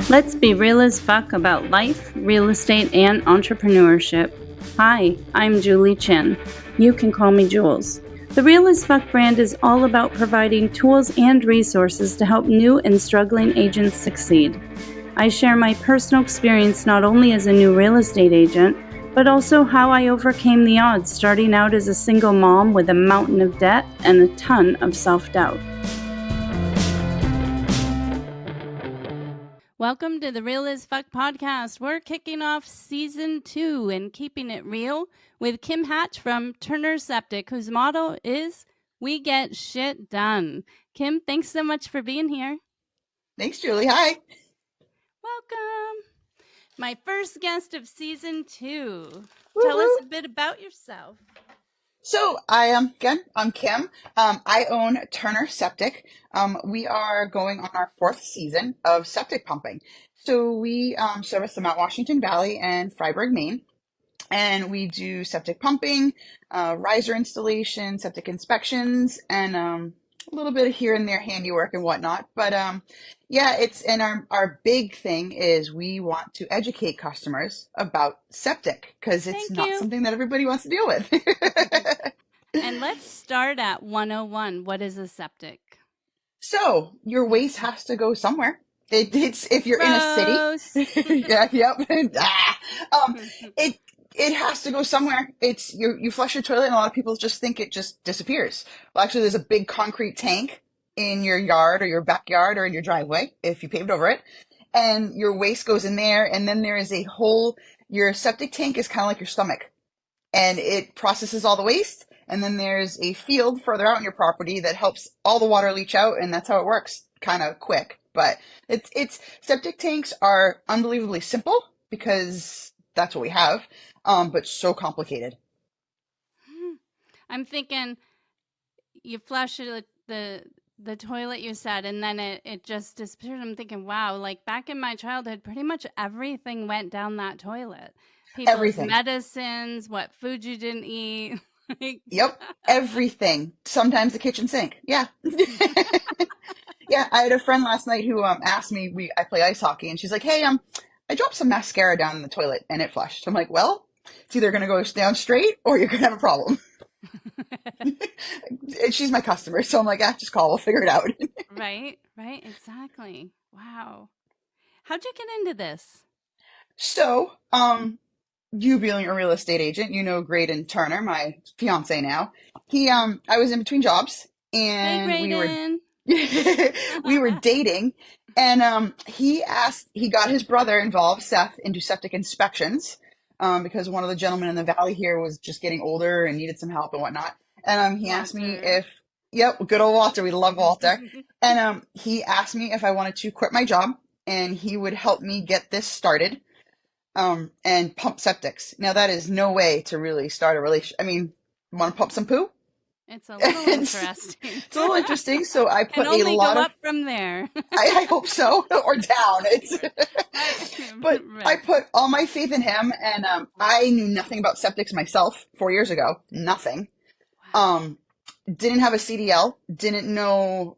Let's be real as fuck about life, real estate, and entrepreneurship. Hi, I'm Julie Chin. You can call me Jules. The Real as Fuck brand is all about providing tools and resources to help new and struggling agents succeed. I share my personal experience not only as a new real estate agent, but also how I overcame the odds starting out as a single mom with a mountain of debt and a ton of self-doubt. Welcome to the Real as Fuck podcast. We're kicking off season 2 and keeping it real with Kim Hatch from Turner Septic, whose motto is, "We get shit done." Kim, thanks so much for being here. Thanks, Julie. Hi. Welcome. My first guest of season 2. Woo-hoo. Tell us a bit about yourself. So I'm Kim. I own Turner Septic. We are going on our 4th season of septic pumping. So we service the Mount Washington Valley and Freiburg, Maine. And we do septic pumping, riser installation, septic inspections, and a little bit of here and there handiwork and whatnot. But our big thing is we want to educate customers about septic because it's not something that everybody wants to deal with. And let's start at 101. What is a septic? So your waste has to go somewhere. It's if you're in a city. It has to go somewhere. It's you flush your toilet and a lot of people just think it just disappears. Well, actually there's a big concrete tank in your yard or your backyard or in your driveway if you paved over it. And your waste goes in there, and then there is a hole. Your septic tank is kind of like your stomach, and it processes all the waste. And then there's a field further out on your property that helps all the water leach out, and that's how it works. Kind of quick, but it's septic tanks are unbelievably simple because that's what we have, but so complicated. I'm thinking you flush the toilet, you said, and then it just disappeared. I'm thinking, wow, like back in my childhood, pretty much everything went down that toilet. People's Everything. Medicines, what food you didn't eat. Yep, everything. Sometimes the kitchen sink. Yeah. Yeah, I had a friend last night who asked me, I play ice hockey, and she's like, hey, I dropped some mascara down in the toilet and it flushed. I'm like, well, it's either going to go down straight or you're going to have a problem. She's my customer, so I'm like, just call, we'll figure it out. Right, exactly. Wow. How'd you get into this? So, you being a real estate agent, you know Graydon Turner, my fiance now. I was in between jobs, and we were dating, and he got his brother involved, Seth, into septic inspections, because one of the gentlemen in the valley here was just getting older and needed some help and whatnot. And he asked me good old Walter, we love Walter. And he asked me if I wanted to quit my job and he would help me get this started. And pump septics. Now that is no way to really start a relationship. I mean, want to pump some poo? It's a little interesting. It's a little interesting. So I put and only go up from there. I hope so, or down. But right. I put all my faith in him, and I knew nothing about septics myself 4 years ago. Nothing. Wow. Didn't have a CDL. Didn't know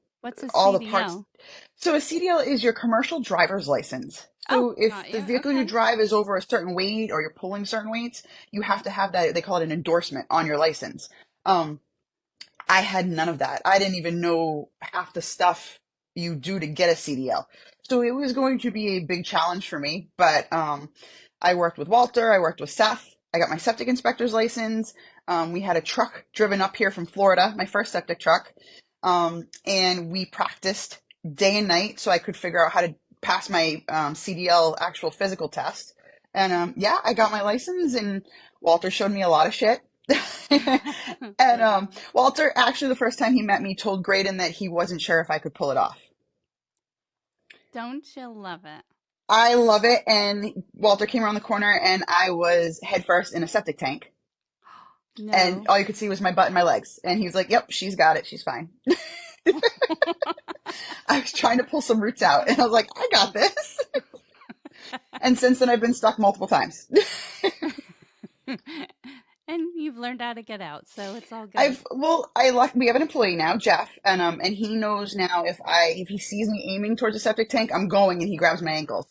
all the parts. So a CDL is your commercial driver's license. So if the vehicle you drive is over a certain weight or you're pulling certain weights, you have to have that. They call it an endorsement on your license. I had none of that. I didn't even know half the stuff you do to get a CDL. So it was going to be a big challenge for me. But I worked with Walter. I worked with Seth. I got my septic inspector's license. We had a truck driven up here from Florida, my first septic truck. And we practiced day and night so I could figure out how to pass my CDL actual physical test. And I got my license, and Walter showed me a lot of shit. And Walter, actually, the first time he met me, told Graydon that he wasn't sure if I could pull it off. Don't you love it? I love it. And Walter came around the corner, and I was headfirst in a septic tank. No. And all you could see was my butt and my legs. And he was like, yep, she's got it. She's fine. I was trying to pull some roots out, and I was like, I got this. And since then, I've been stuck multiple times. And you've learned how to get out, so it's all good. We have an employee now, Jeff, and he knows now if he sees me aiming towards a septic tank, I'm going, and he grabs my ankles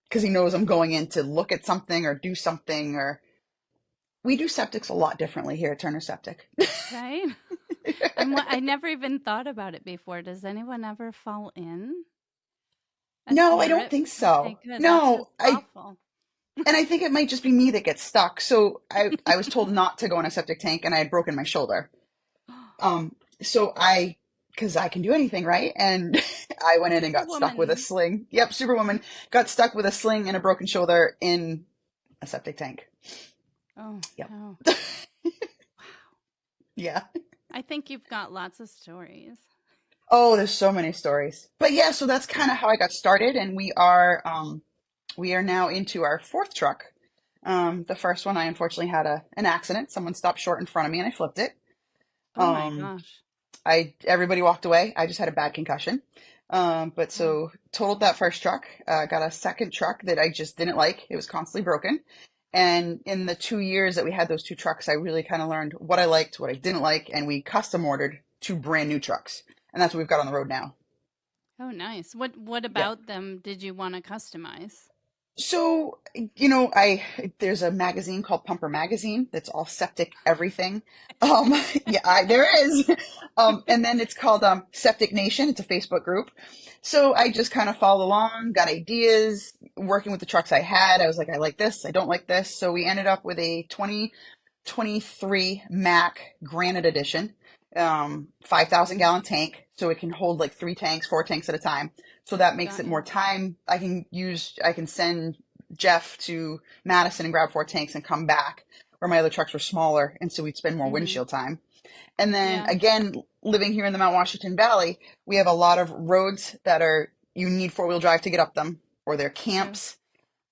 because he knows I'm going in to look at something or do something. Or we do septics a lot differently here at Turner Septic. Right? I never even thought about it before. Does anyone ever fall in a No, I don't spirit? think Okay, so. good. That's No, just awful. I think it might just be me that gets stuck. So I was told not to go in a septic tank, and I had broken my shoulder. Um, so because I can do anything, right? And I went in and got stuck with a Superwoman. sling. Yep, Superwoman got stuck with a sling and a broken shoulder in a septic tank. Oh, Yep. no. Yeah. I think you've got lots of stories. Oh, there's so many stories. But yeah, so that's kind of how I got started, and we are now into our fourth truck. The first one, I unfortunately had an accident. Someone stopped short in front of me, and I flipped it. Oh my Um, gosh. Everybody walked away. I just had a bad concussion. But Oh, so totaled that first truck. Got a second truck that I just didn't like. It was constantly broken. And in the 2 years that we had those two trucks, I really kind of learned what I liked, what I didn't like, and we custom ordered two brand new trucks. And that's what we've got on the road now. oh, nice. What Yep. about them did you want to customize? So, there's a magazine called Pumper Magazine that's all septic everything. Yeah, there is. And then it's called Septic Nation. It's a Facebook group. So I just kind of followed along, got ideas, working with the trucks I had. I was like, I like this, I don't like this. So we ended up with a 2023 Mac Granite Edition, 5,000 gallon tank, so it can hold like 3 tanks, 4 tanks at a time. So that makes Got it more you. time. I can send Jeff to Madison and grab 4 tanks and come back, where my other trucks were smaller, and so we'd spend more Mhm. windshield time. And then Yeah, again, living here in the Mount Washington Valley, we have a lot of roads that you need 4-wheel drive to get up them, or they're true. camps,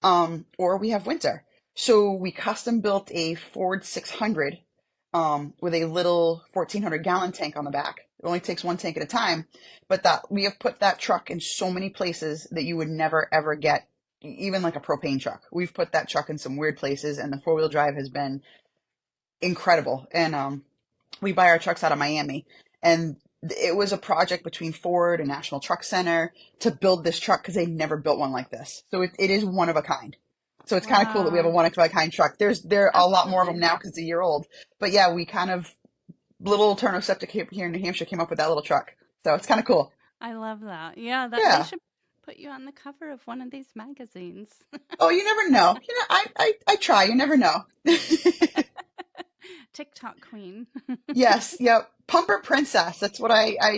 or we have winter. So we custom built a Ford 600 with a little 1,400 gallon tank on the back. It only takes 1 tank at a time, but that we have put that truck in so many places that you would never ever get, even like a propane truck. We've put that truck in some weird places, and the 4-wheel drive has been incredible. And we buy our trucks out of Miami, and it was a project between Ford and National Truck Center to build this truck because they never built one like this. So it is one of a kind. So it's kind of cool that we have a Wow. one of a kind truck. There are a lot more of them Absolutely. now because it's a year old. But yeah, we kind of little Turner Septic here in New Hampshire came up with that little truck. So it's kind of cool. I love that. Yeah, that they Yeah. should put you on the cover of one of these magazines. Oh, you never know. I try. You never know. TikTok queen. Yes. Yep. Pumper Princess. That's what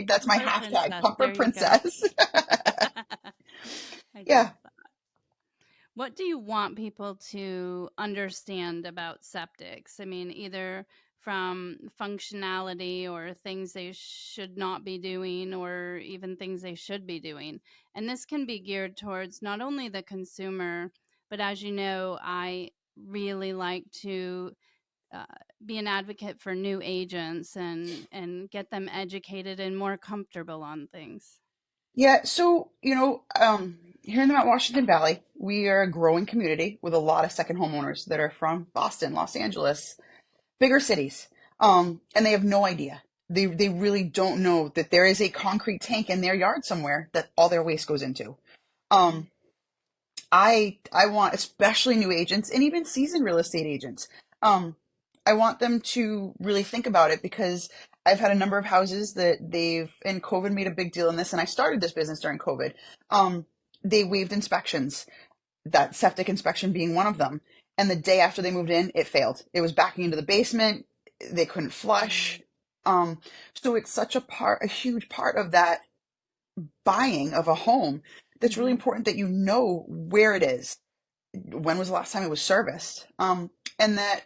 that's my Pumper hashtag. princess. Pumper There you go. Princess. I love Yeah. that. What do you want people to understand about septics? I mean, either from functionality or things they should not be doing or even things they should be doing. And this can be geared towards not only the consumer, but as you know, I really like to uh, be an advocate for new agents and get them educated and more comfortable on things. Yeah, so, here in the Mount Washington Valley, we are a growing community with a lot of second homeowners that are from Boston, Los Angeles, bigger cities. And they have no idea. They really don't know that there is a concrete tank in their yard somewhere that all their waste goes into. Mhm. Um, I want, especially new agents and even seasoned real estate agents, um, I want them to really think about it because I've had a number of houses that and COVID made a big deal in this, and I started this business during COVID. Um, they waived inspections, that septic inspection being one of them. And the day after they moved in, it failed. It was backing into the basement. They couldn't flush. Mm. Um, so it's such a huge part of that buying of a home that's really Mhm. important that you know where it is. When was the last time it was serviced? And that,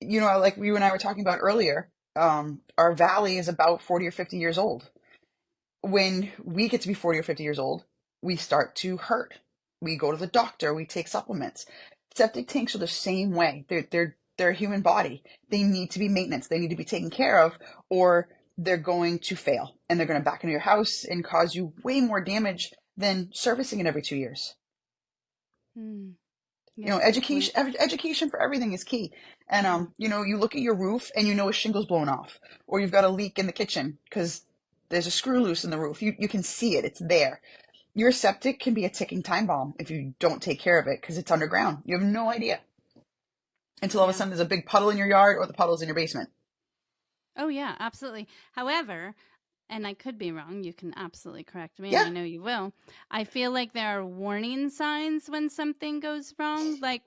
like you and I were talking about earlier, our valley is about 40 or 50 years old. When we get to be 40 or 50 years old, we start to hurt. We go to the doctor, we take supplements. Septic tanks are the same way. They're a human body. They need to be maintenance. They need to be taken care of, or they're going to fail and they're going to back into your house and cause you way more damage than servicing it every 2 years. Mm. You know, Yeah, good education, point. education for everything is key. And, Yeah. you know, you look at your roof and you know a shingle's blown off, or you've got a leak in the kitchen because there's a screw loose in the roof. You can see it. It's there. Your septic can be a ticking time bomb if you don't take care of it because it's underground. You have no idea until all of a Yeah. sudden there's a big puddle in your yard or the puddle's in your basement. Oh, yeah, absolutely. However, and I could be wrong, you can absolutely correct me, and Yeah. I know you will. I feel like there are warning signs when something goes wrong. Like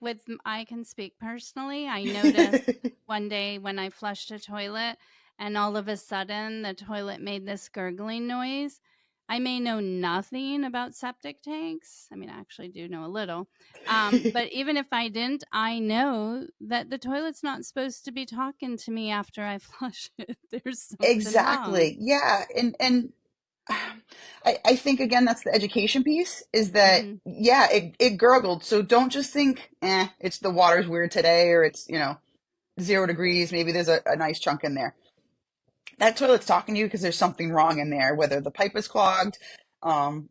I can speak personally. I noticed one day when I flushed a toilet, and all of a sudden the toilet made this gurgling noise. I may know nothing about septic tanks. I mean, I actually do know a little. But even if I didn't, I know that the toilet's not supposed to be talking to me after I flush it. There's something wrong. Exactly. Yeah. And I think again that's the education piece is that Mhm. yeah, it gurgled. So don't just think, it's the water's weird today or it's, 0 degrees, maybe there's a nice chunk in there. That toilet's talking to you because there's something wrong in there, whether the pipe is clogged.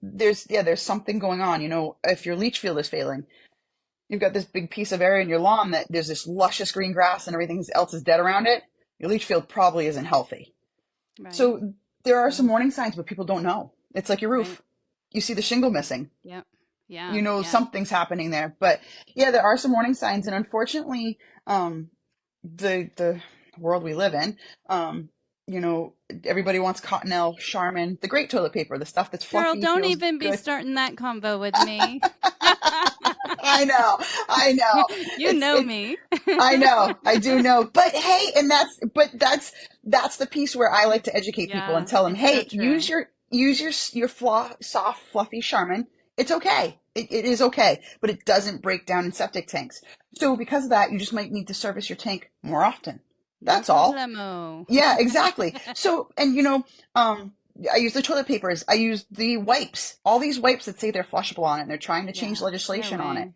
There's something going on. You know, if your leach field is failing, you've got this big piece of area in your lawn that there's this luscious green grass and everything else is dead around it. Your leach field probably isn't healthy. Right. So there are some Yeah. warning signs, but people don't know. It's like your Right. roof. You see the shingle missing. Yep. You Yeah. know Yeah. something's happening there. But yeah, there are some warning signs, and unfortunately, the world we live in, um, you know, everybody wants Cottonelle, Charmin, the great toilet paper, the stuff that's Girl, fluffy, don't feels even be good. starting that convo with me. I know, I know. You It's know it's me. I know, I do know. But hey, and that's the piece where I like to educate people and Yeah, tell them, it's so hey, true. use your soft, fluffy Charmin. It's okay. It is okay, but it doesn't break down in septic tanks. So because of that, you just might need to service your tank more often. No That's all. problemo. Yeah, exactly. So, and I use the toilet papers. I use the wipes. All these wipes that say they're flushable on it, and they're trying to change Yeah, no legislation on it. way.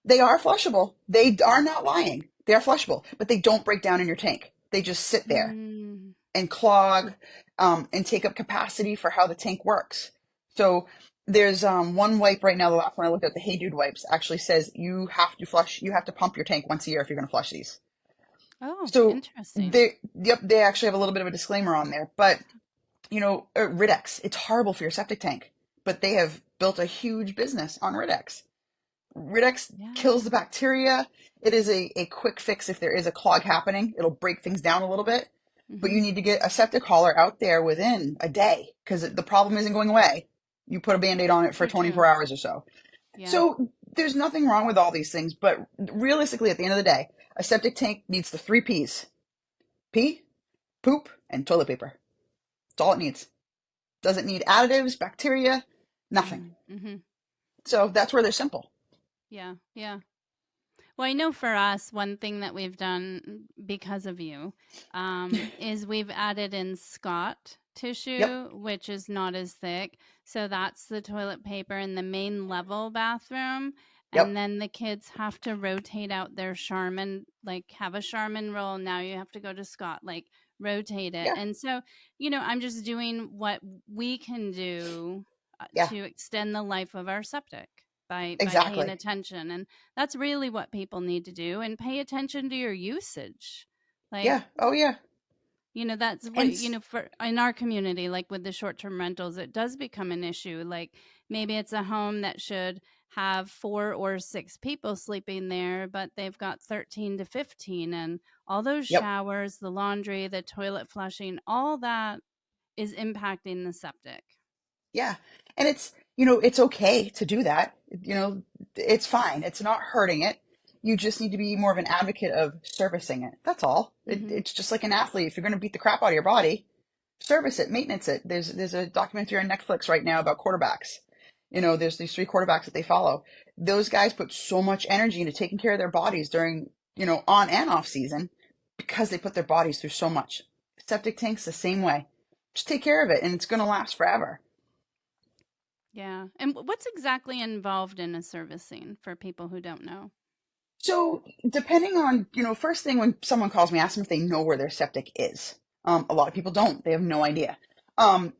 They are flushable. They are not lying. They are flushable, but they don't break down in your tank. They just sit there Mm. and clog, and take up capacity for how the tank works. So there's one wipe right now. The last one I looked at, the Hey Dude wipes, actually says you have to flush. You have to pump your tank once a year if you're going to flush these. Oh, So interesting. they actually have a little bit of a disclaimer on there. But Ridex, it's horrible for your septic tank, but they have built a huge business on Ridex. Ridex kills the Yeah. bacteria. It is a quick fix if there is a clog happening. It'll break things down a little bit, but you Mhm. need to get a septic hauler out there within a day because the problem isn't going away. You put a band-aid on it for True, 24 true. hours or so. Yeah. So there's nothing wrong with all these things, but realistically, at the end of the day, a septic tank needs the three P's: pee, poop, and toilet paper. That's all it needs. Doesn't need additives, bacteria, nothing. Mhm. Mhm. So that's where they're simple. Yeah. Yeah. Well, I know for us, one thing that we've done because of you is we've added in Scott Yep, tissue, which is not as thick. So that's the toilet paper in the main level bathroom. And yep, then the kids have to rotate out their Charmin, like have a Charmin roll. Now you have to go to Scott, like rotate it. yeah, And so, I'm just doing what we can do yeah, to extend the life of our septic by paying exactly. attention. And that's really what people need to do, and pay attention to your usage. Like, Yeah, oh yeah. that's And what, for in our community, like with the short-term rentals, it does become an issue. Like maybe it's a home that should have 4 or 6 people sleeping there, but they've got 13 to 15, and all those yep, showers, the laundry, the toilet flushing, all that is impacting the septic. yeah. And it's okay to do that. It's fine. It's not hurting it. You just need to be more of an advocate of servicing it. That's all. Mhm. It's just like an athlete. If you're going to beat the crap out of your body, service it, maintenance it. There's a documentary on Netflix right now about quarterbacks. There's these three quarterbacks that they follow. Those guys put so much energy into taking care of their bodies during, on and off season because they put their bodies through so much. Septic tanks the same way. Just take care of it and it's going to last forever. Yeah. And what's exactly involved in a servicing for people who don't know? So depending on, first thing when someone calls me, ask them if they know where their septic is. A lot of people don't. They have no idea.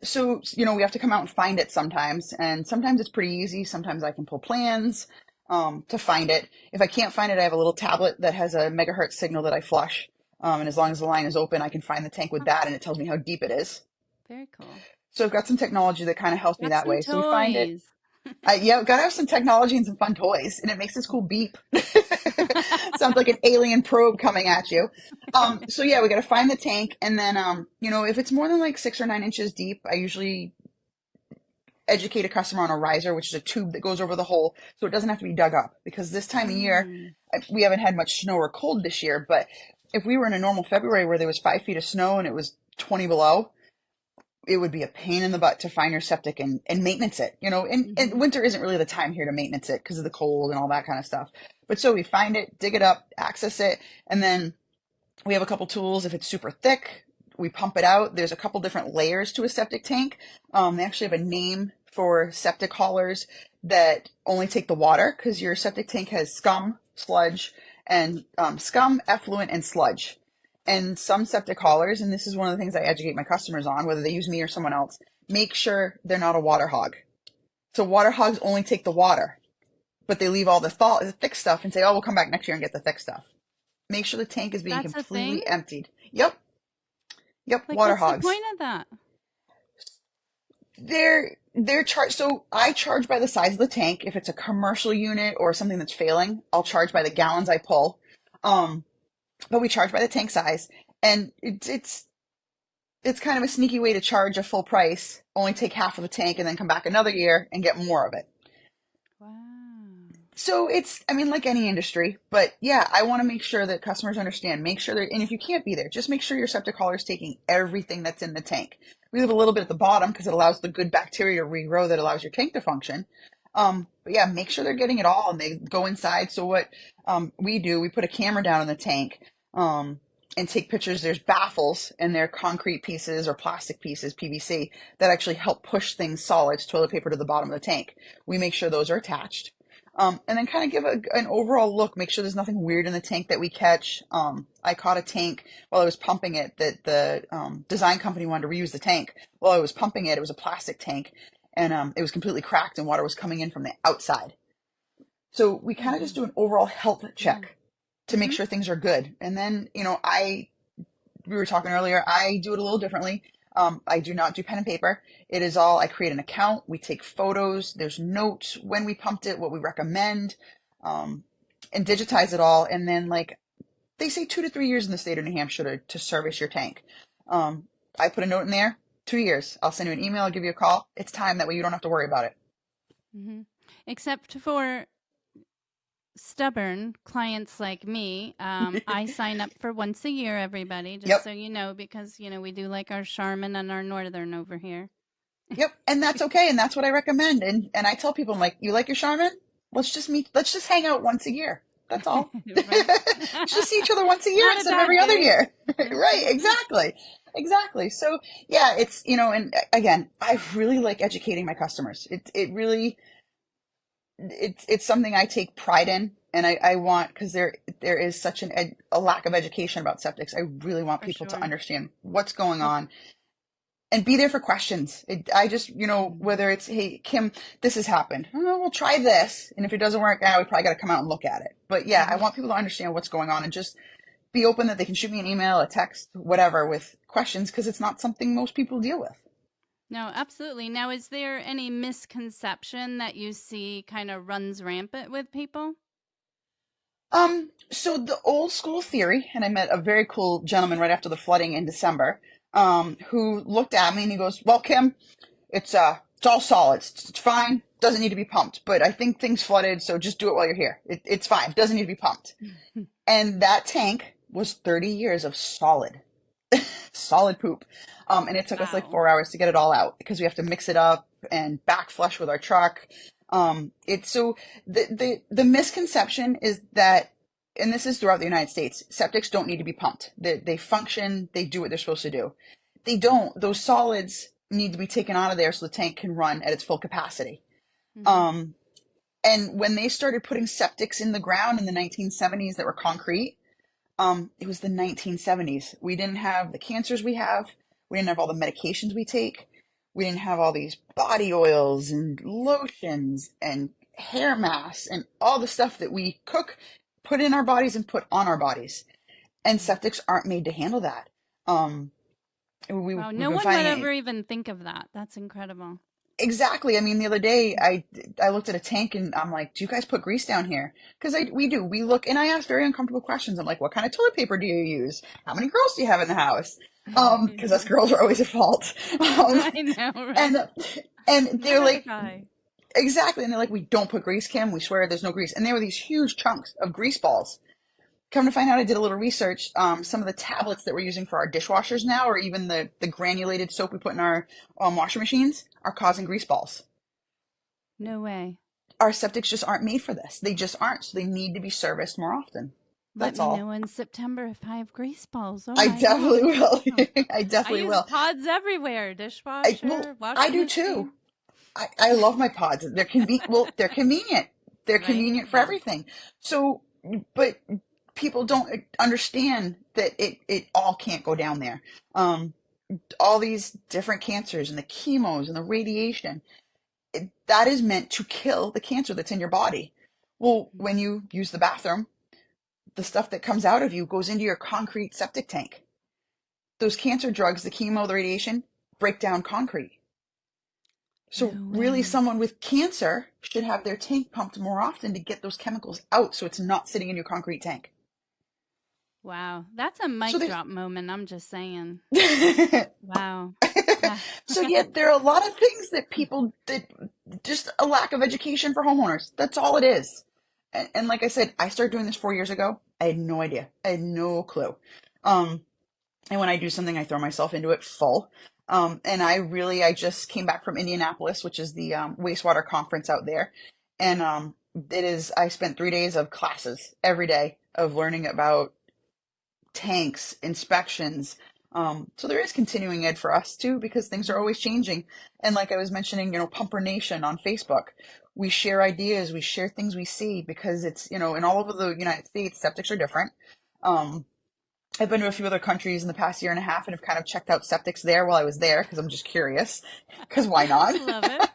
So we have to come out and find it sometimes. And sometimes it's pretty easy. Sometimes I can pull plans. to find it. If I can't find it, I have a little tablet that has a megahertz signal that I flush. And as long as the line is open, I can find the tank with Huh, that, and it tells me how deep it is. very cool. So I've got some technology that kind of helps me Got that some way. So we find it. toys. Yeah, gotta have some technology and some fun toys, and it makes this cool beep. Sounds like an alien probe coming at you. So yeah, we gotta find the tank, and then if it's more than like 6 or 9 inches deep, I usually educate a customer on a riser, which is a tube that goes over the hole, so it doesn't have to be dug up. Because this time of year, Mm, we haven't had much snow or cold this year, but if we were in a normal February where there was 5 feet of snow and it was 20 below, it would be a pain in the butt to find your septic and maintenance it, and hmm. winter isn't really the time here to maintenance it because of the cold and all that kind of stuff. But so we find it, dig it up, access it, and then we have a couple tools. If it's super thick, we pump it out. There's a couple different layers to a septic tank. They actually have a name for septic haulers that only take the water, because your septic tank has scum, sludge, and scum, effluent, and sludge. And some septic haulers, and this is one of the things I educate my customers on, whether they use me or someone else, make sure they're not a water hog. So water hogs only take the water, but they leave all the thick stuff and say, oh, we'll come back next year and get the thick stuff. Make sure the tank is being That's a thing? completely emptied. Yep. Yep. Like, Water what's the hogs. point of that? They're charged. So I charge by the size of the tank. If it's a commercial unit or something that's failing, I'll charge by the gallons I pull. Um, but we charge by the tank size, and it's kind of a sneaky way to charge a full price, only take half of the tank, and then come back another year and get more of it. Wow. So I mean, like any industry, but yeah, I want to make sure that customers understand, make sure and if you can't be there, just make sure your septic hauler is taking everything that's in the tank. We leave a little bit at the bottom because it allows the good bacteria to regrow that allows your tank to function. But yeah, make sure they're getting it all and they go inside. So what we do, we put a camera down in the tank and take pictures. There's baffles and they're concrete pieces or plastic pieces, PVC, that actually help push things solids, toilet paper to the bottom of the tank. We make sure those are attached. And then kind of give an overall look, make sure there's nothing weird in the tank that we catch. I caught a tank while I was pumping it that the design company wanted to reuse the tank. While I was pumping it, it was a plastic tank, and it was completely cracked and water was coming in from the outside. So we Oh, kind of just no. do an overall health Yeah. check to make Mm-hmm. sure things are good. And then, we were talking earlier, I do it a little differently. I do not do pen and paper. It is all, I create an account. We take photos. There's notes when we pumped it, what we recommend, um, and digitize it all. And then, like, they say 2 to 3 years in the state of New Hampshire to service your tank. Um, I put a note in there, 2 years. I'll send you an email. I'll give you a call. It's time. That way you don't have to worry about Mm-hmm. Except for stubborn clients like me, it. I sign up for once a year, everybody, just Yep. so you know, because, we do like our Charmin and our Northern over here. Yep, and that's okay, and that's what I recommend. And I tell people, I'm like, you like your Charmin? Let's just meet. Let's just hang out once a year. That's all. Right? Let's just see each other once a year Not a instead of bad every other day. year. Right? Exactly. Exactly. So yeah, it's and again, I really like educating my customers. It really it's something I take pride in, and I want, because there is such a lack of education about septics. I really want For people to sure. understand what's going Well, on and be there for questions. I just, mhm. whether it's, hey, Kim, this has happened. Oh, we'll try this. And if it doesn't work, we probably got to come out and look at it. But yeah, I Mhm. want people to understand what's going on and just be open that they can shoot me an email, a text, whatever, with questions, because it's not something most people deal with. No, absolutely. Now, is there any misconception that you see kind of runs rampant with people? So the old school theory, and I met a very cool gentleman right after the flooding in December, who looked at me and he goes, well, Kim, it's all solids. It's fine. Doesn't need to be pumped. But I think things flooded, so just do it while you're here. It's fine. Doesn't need to be pumped. And that tank was 30 years of solid poop. And it took us like Wow. 4 hours to get it all out because we have to mix it up and back flush with our truck. It's so the misconception is that, and this is throughout the United States, septics don't need to be pumped. They function. They do what they're supposed to do. They don't. Those solids need to be taken out of there so the tank can run at its full capacity. Mhm. Um, and when they started putting septics in the ground in the 1970s that were concrete, it was the 1970s. We didn't have the cancers we have. We didn't have all the medications we take. We didn't have all these body oils and lotions and hair mass and all the stuff that we cook, put in our bodies and put on our bodies. And Yeah. septics aren't made to handle that. We've Wow. No been one would finding it. ever even think of that. That's incredible. Exactly. I mean, the other day I looked at a tank and I'm like, "Do you guys put grease down here?" Because we do. We look and I ask very uncomfortable questions. I'm like, "What kind of toilet paper do you use? How many girls do you have in the house?" Because us girls are always at fault. Um, I know, right? and and they're Never the like, guy. exactly. And they're like, "We don't put grease, Kim. We swear there's no grease." And there were these huge chunks of grease balls. Come to find out, I did a little research. Some of the tablets that we're using for our dishwashers now, or even the granulated soap we put in our washer machines, are causing grease balls. No way. Our septics just aren't made for this. They just aren't. So they need to be serviced more often. Let That's me all. know in September if I have grease balls. Oh I my definitely gosh. will. Oh, I I definitely use will. pods everywhere. Well, Dishwasher, I washing do too. machine. I love my pods. They're convenient. They're Right? convenient for Yeah. everything. So, but people don't understand that it all can't go down there. Um, all these different cancers and the chemos and the radiation, that is meant to kill the cancer that's in your body. Well, when Mhm. you use the bathroom, the stuff that comes out of you goes into your concrete septic tank. Those cancer drugs, the chemo, the radiation, break down concrete. So No really way. someone with cancer should have their tank pumped more often to get those chemicals out so it's not sitting in your concrete tank. Wow. That's a So mic there's drop moment. I'm just saying. Wow. Yeah. so yeah, there are a lot of things that people that just a lack of education for homeowners. That's all it is. And like I said, I started doing this 4 years ago. I had no idea. I had no clue. Um, and when I do something, I throw myself into it full. And I just came back from Indianapolis, which is the wastewater conference out there. And I spent 3 days of classes every day of learning about tanks, inspections. So there is continuing ed for us too, because things are Mhm. always changing. And like I was mentioning, Pumper Nation on Facebook, we share ideas, we share things we see because it's, and all over the United States, septics are different. Um, I've been to a few other countries in the past year and a half and have kind of checked out septics there while I was there because I'm just curious. Because why not? Love it.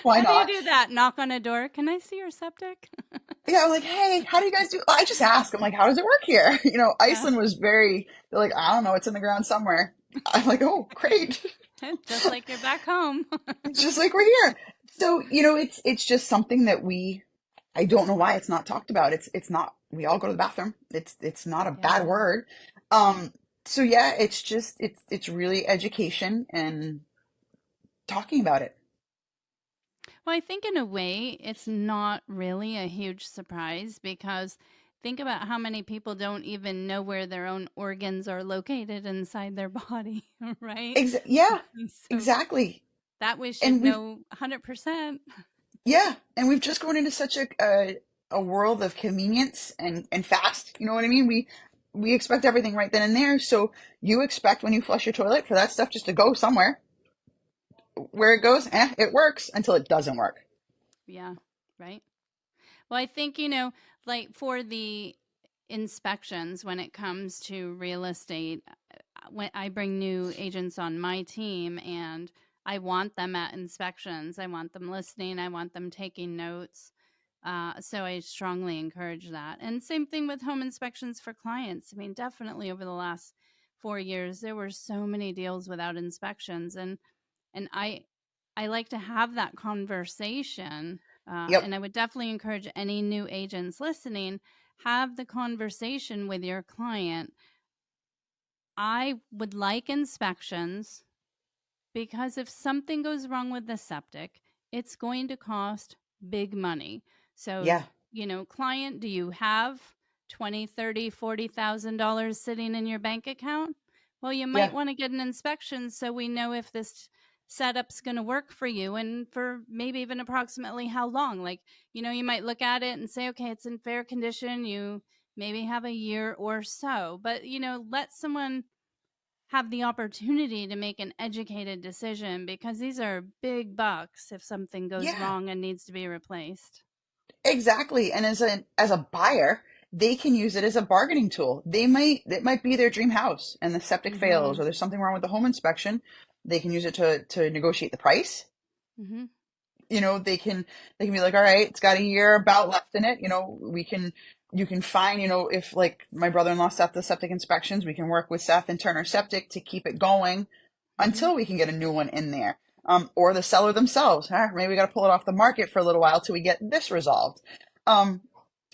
Why How do you not? do that? Knock on a door. Can I see your septic? Yeah, I'm like, hey, how do you guys do? I just ask. I'm like, how does it work here? Yeah. Iceland was they're like, I don't know, it's in the ground somewhere. I'm like, oh, great. Just like you're back home. It's just like we're here. So, it's just something that I don't know why it's not talked about. It's not, we all go to the bathroom. It's not a bad Yeah. word. Um, so yeah, it's really education and talking about it. Well, I think in a way, it's not really a huge surprise because think about how many people don't even know where their own organs are located inside their body, right? Yeah, So exactly. that we should And know 100%. yeah, and we've just grown into such a world of convenience and fast. You know what I mean? We expect everything right then and there. So you expect when you flush your toilet for that stuff just to go somewhere. Where it goes, it works until it doesn't work. Yeah, right. Well, I think, like for the inspections when it comes to real estate, when I bring new agents on my team and I want them at inspections, I want them listening, I want them taking notes. So I strongly encourage that. And same thing with home inspections for clients. I mean, definitely over the last 4 years, there were so many deals without inspections, and I like to have that conversation. Yep. And I would definitely encourage any new agents listening, have the conversation with your client. I would like inspections because if something goes wrong with the septic, it's going to cost big money. So, Yeah. client, do you have 20, 30, $40,000 sitting in your bank account? Well, you might Yeah. want to get an inspection so we know if this setup's going to work for you and for maybe even approximately how long. Like, you might look at it and say, okay, it's in fair condition. You maybe have a year or so, but, let someone have the opportunity to make an educated decision because these are big bucks if something goes Yeah. wrong and needs to be replaced. Exactly. And as a buyer, they can use it as a bargaining tool. It might be their dream house and the septic fails Mhm. or there's something wrong with the home inspection. They can use it to negotiate the price. Mhm. they can be like, all right, it's got a year about left in it. You can find, if like my brother-in-law set the septic inspections, we can work with Seth and Turner Septic to keep it going Mm-hmm. until we can get a new one in there. Or the seller themselves. Maybe we got to pull it off the market for a little while till we get this resolved. Um,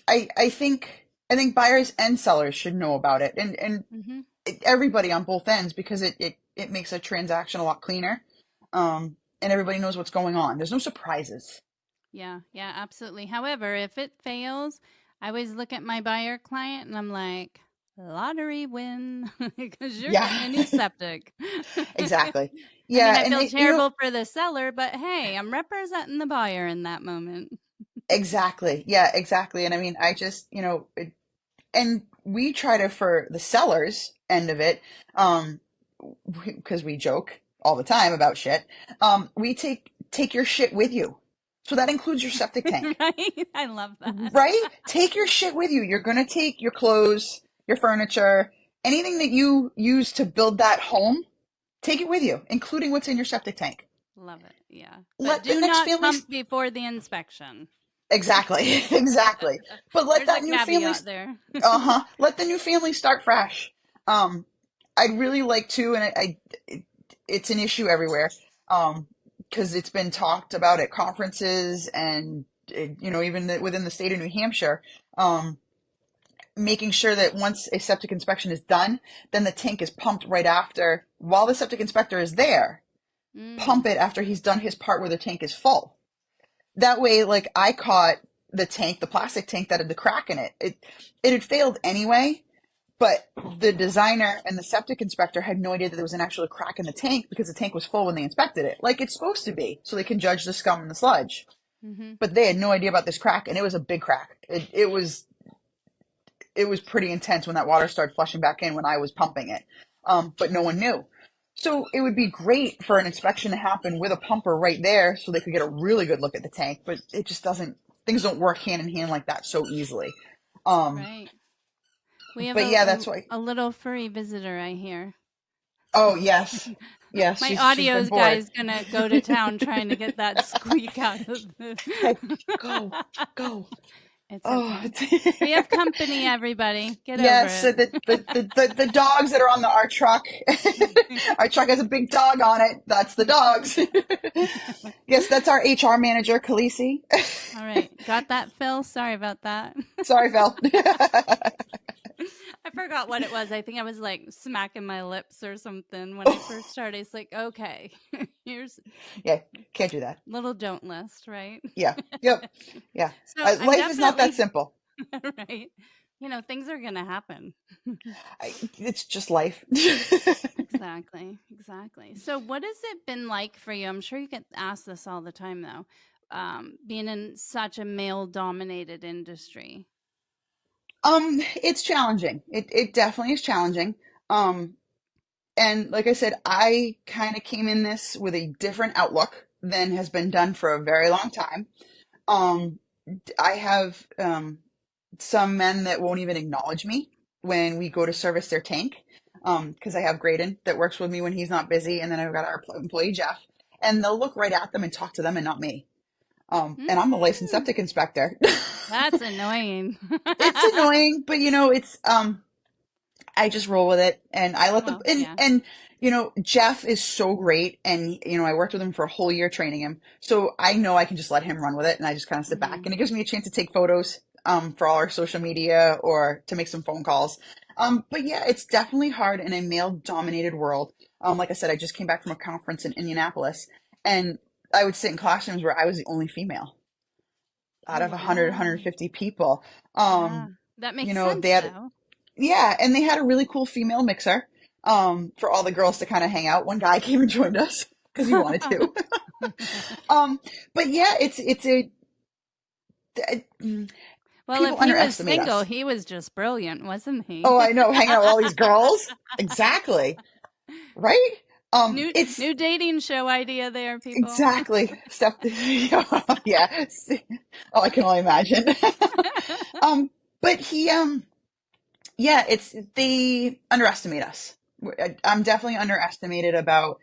I think buyers and sellers should know about it, and Mm-hmm. everybody on both ends, because it makes a transaction a lot cleaner. And everybody knows what's going on. There's no surprises. Yeah, yeah, absolutely. However, if it fails, I always look at my buyer client and I'm like, lottery win because you're getting Yeah, a new septic. exactly. I mean, Yeah, I and feel terrible for the seller, but hey, I'm representing the buyer in that moment. exactly. Yeah, exactly. And I mean, I just, and we try to, for the seller's end of it, because we joke all the time about shit. We take your shit with you. So that includes your septic tank. Right? I love that. Right? Take your shit with you. You're going to take your clothes, your furniture, anything that you use to build that home, take it with you, including what's in your septic tank. Love it. Yeah. But Let the do next not family. pump before the inspection. Exactly. Exactly. But let There's a that new family. caveat there. Uh-huh. Let the new family start fresh. Um, I'd really like to, and it's an issue everywhere. Because it's been talked about at conferences and, even within the state of New Hampshire. Making sure that once a septic inspection is done, then the tank is pumped right after while the septic inspector is there. Mm. Pump it after he's done his part where the tank is full. That way, like, I caught the plastic tank that had the crack in it. It had failed anyway, but the designer and the septic inspector had no idea that there was an actual crack in the tank because the tank was full when they inspected it, like it's supposed to be, so they can judge the scum and the sludge. Mm-hmm. But they had no idea about this crack, and it was a big crack. It was pretty intense when that water started flushing back in when I was pumping it. But no one knew. So it would be great for an inspection to happen with a pumper right there so they could get a really good look at the tank, but it just doesn't, things don't work hand in hand like that so easily. Um, Right. We have but yeah, that's why. a little furry visitor, I hear. Oh, yes. Yes, My she's been audio guy bored. is gonna go to town trying to get that squeak out of the. Hey, go, go. It's Oh, okay. We have company, everybody. Get over yes, so the dogs that are on our truck, it. our truck has a big dog on it. That's the dogs. Yes, that's our HR manager, Khaleesi. All right. Got that, Phil? Sorry about that. Sorry, Phil. I forgot what it was. I think I was like smacking my lips or something when I first started. It's like, okay, here's Yeah, can't do that. little don't list, right? Yeah, yep, yeah. So I'm Life is not that definitely simple. right. Things are gonna happen. It's just life. Exactly, exactly. So, what has it been like for you? I'm sure you get asked this all the time, though, being in such a male-dominated industry. It's challenging. It definitely is challenging. Um, and like I said, I kind of came in this with a different outlook than has been done for a very long time. Um, I have some men that won't even acknowledge me when we go to service their tank. Because I have Graydon that works with me when he's not busy, and then I've got our employee Jeff, and they'll look right at them and talk to them and not me. And I'm a licensed Mm, septic inspector. that's annoying. It's annoying, but it's I just roll with it, and I let the Well, yeah. and Jeff is so great, and I worked with him for a whole year training him, so I know I can just let him run with it, and I just kind of sit back, Hmm. and it gives me a chance to take photos for all our social media or to make some phone calls. But yeah, it's definitely hard in a male dominated world. Like I said, I just came back from a conference in Indianapolis, and I would sit in classrooms where I was the only female Oh, out of 100 wow. 150 people. Yeah. That makes They sense, had, though. yeah, and they had a really cool female mixer for all the girls to kind of hang out. One guy came and joined us because he wanted to. um, but yeah, mm, Well, if people he was underestimate single, us. he was just brilliant, wasn't he? Oh, I know, hanging out with all these girls. Exactly. Right? It's New dating show idea there, people. exactly stuff. Yeah. Oh, I can only imagine. But yeah, they underestimate us. I'm definitely underestimated about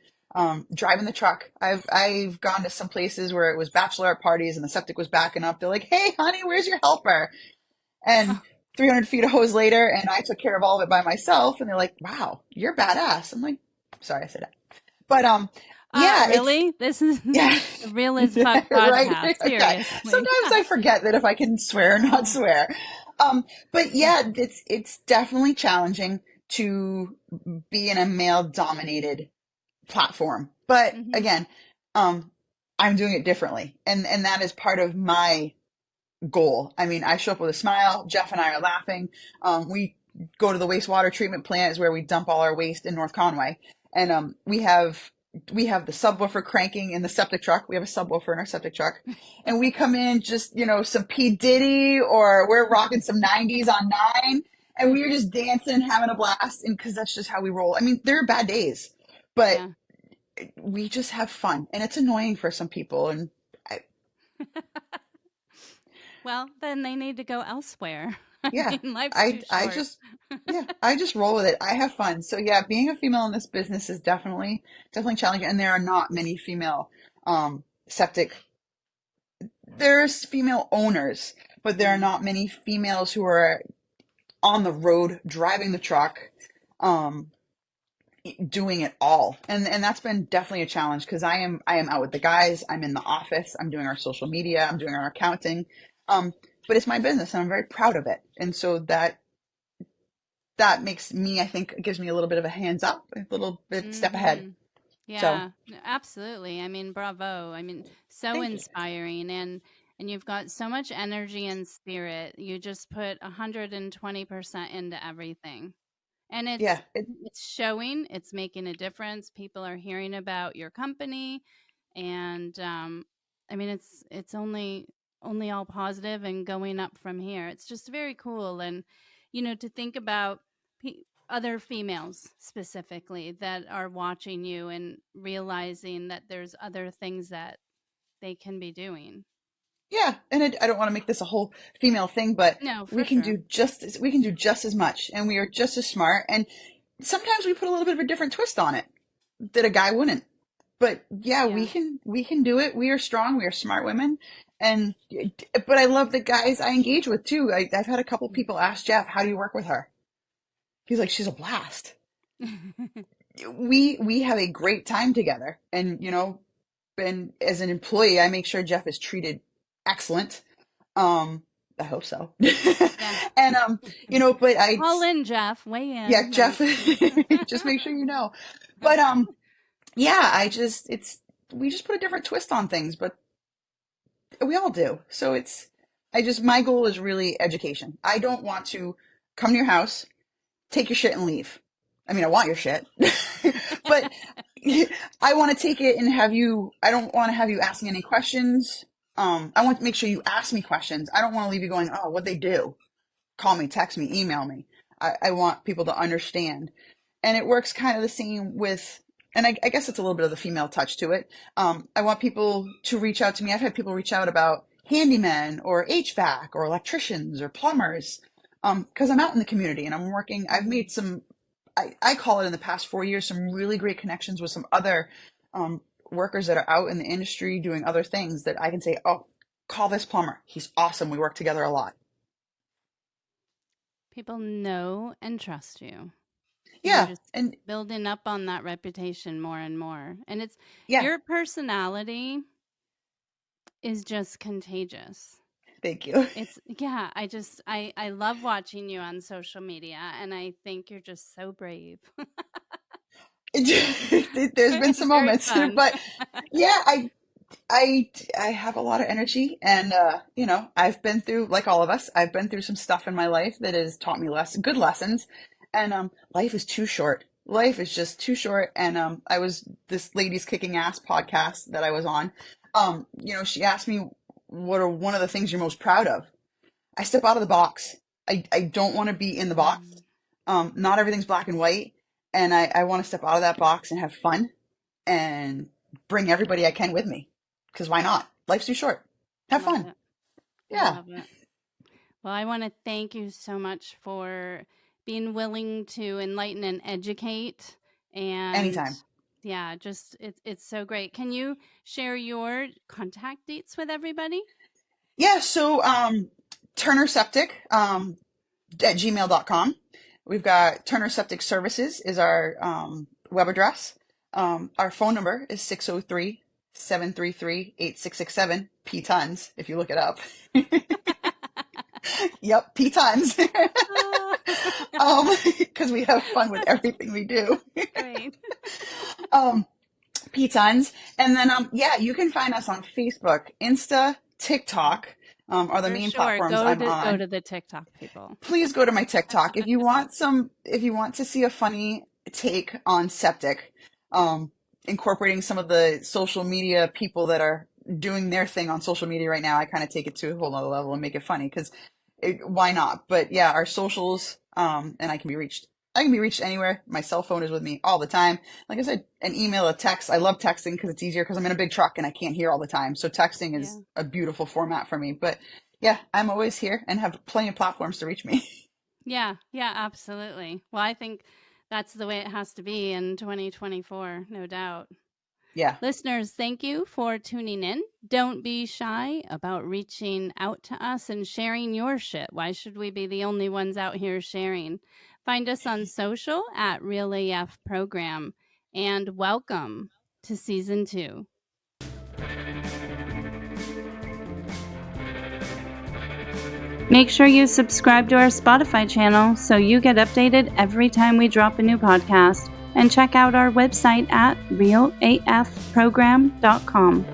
driving the truck. I've gone to some places where it was bachelorette parties and the septic was backing up. They're like, "Hey, honey, where's your helper?" And 300 feet of hose later, and I took care of all of it by myself. And they're like, "Wow, you're badass." I'm like, "Sorry, I said that." But yeah, it's Really? This is yeah, the Real as Fuck right. podcast. Okay. Seriously. Sometimes I forget that if I can swear or not Oh. swear. But yeah, it's definitely challenging to be in a male dominated platform. But Hmm. again, um, I'm doing it differently, and that is part of my goal. I mean, I show up with a smile. Jeff and I are laughing. We go to the wastewater treatment plant is where we dump all our waste in North Conway, and we have the subwoofer cranking in the septic truck. We have a subwoofer in our septic truck, and we come in just some P Diddy or we're rocking some '90s on nine, and we are just dancing, having a blast, and because that's just how we roll. I mean, there are bad days, but Yeah. we just have fun, and it's annoying for some people, and I, Well, then they need to go elsewhere. I yeah, mean, life's I too I short. just yeah, I just roll with it. I have fun. So yeah, being a female in this business is definitely challenging, and there are not many female septic. There's female owners, but there are Mm. not many females who are on the road driving the truck, um, doing it all, and that's been definitely a challenge because I am out with the guys. I'm in the office. I'm doing our social media. I'm doing our accounting. Um, but it's my business, and I'm very proud of it. And so that makes me, I think, gives me a little bit of a hands up, a little bit step ahead. Hmm. So Yeah, absolutely. I mean, bravo. I mean, so thank you. inspiring, and you've got so much energy and spirit. You just put 120% into everything. And Yeah, it's showing, it's making a difference. People are hearing about your company, and I mean, it's only all positive and going up from here. It's just very cool, and to think about other females specifically that are watching you and realizing that there's other things that they can be doing. yeah, and I don't want to make this a whole female thing, but No, we for can sure. do we can do just as much, and we are just as smart. And sometimes we put a little bit of a different twist on it that a guy wouldn't. But yeah, we Yeah. can do it. We are strong. We are smart women, and but I love the guys I engage with too. I've had a couple people ask Jeff, "How do you work with her?" He's like, "She's a blast." We have a great time together, and and as an employee, I make sure Jeff is treated excellent. Um, I hope so. Yeah. And but Call in, Jeff. Weigh yeah, in. No, I'm Jeff, just kidding. just make sure you know. But yeah, we just put a different twist on things, but we all do. So my goal is really education. I don't want to come to your house, take your shit and leave. I mean, I want your shit, but I want to take it and I don't want to have you asking any questions. I want to make sure you ask me questions. I don't want to leave you going, "Oh, what'd they do?" Call me, text me, email me. I want people to understand. And it works kind of the same with, and I guess it's a little bit of the female touch to it. I want people to reach out to me. I've had people reach out about handymen or HVAC or electricians or plumbers. Because I'm out in the community and I'm working, I've Mhm. made I call it in the past 4 years, some really great connections with some other workers that are out in the industry doing other things that I can say, "Oh, call this plumber. He's awesome. We work together a lot." People know and trust you. And you're Yeah. just And building up on that reputation more and more. And it's yeah, your personality is just contagious. thank you. It's yeah, I love watching you on social media, and I think you're just so brave. There's been It's some very moments, fun. but yeah, I I have a lot of energy, and I've been through, like all of us, I've been through some stuff in my life that has taught me good lessons, and life is too short. Life is just too short, and I was this lady's kicking ass podcast that I was on. She asked me what are one of the things you're most proud of. I step out of the box. I don't want to be in the box. Mm, Not everything's black and white, and I want to step out of that box and have fun and bring everybody I can with me. Because why not? Life's too short. Have love fun. it. I Yeah, love it. Well, I want to thank you so much for being willing to enlighten and educate and anytime. Yeah, just it's so great. Can you share your contact dates with everybody? Yeah, so Turner Septic at gmail.com. We've got Turner Septic Services is our web address. Our phone number is 603-733-8667, P tons, if you look it up. Yep, P tons. Because we have fun with everything we do. Great. P tons. And then, yeah, you can find us on Facebook, Insta, TikTok, are the For main sure. platforms I'm Go on. to the TikTok people. Please go to my TikTok if you want to see a funny take on septic, incorporating some of the social media people that are doing their thing on social media right now. I kind of take it to a whole nother level and make it funny because why not? But yeah, our socials, and I can be reached. I can be reached anywhere. My cell phone is with me all the time. Like I said, an email, a text. I love texting because it's easier because I'm in a big truck and I can't hear all the time. So texting is a beautiful format for me. But yeah, I'm always here and have plenty of platforms to reach me. Yeah, absolutely. Well, I think that's the way it has to be in 2024, no doubt. Yeah. Listeners, thank you for tuning in. Don't be shy about reaching out to us and sharing your shit. Why should we be the only ones out here sharing? Find us on social at Real AF Program, and welcome to season 2. Make sure you subscribe to our Spotify channel so you get updated every time we drop a new podcast. And check out our website at realafprogram.com.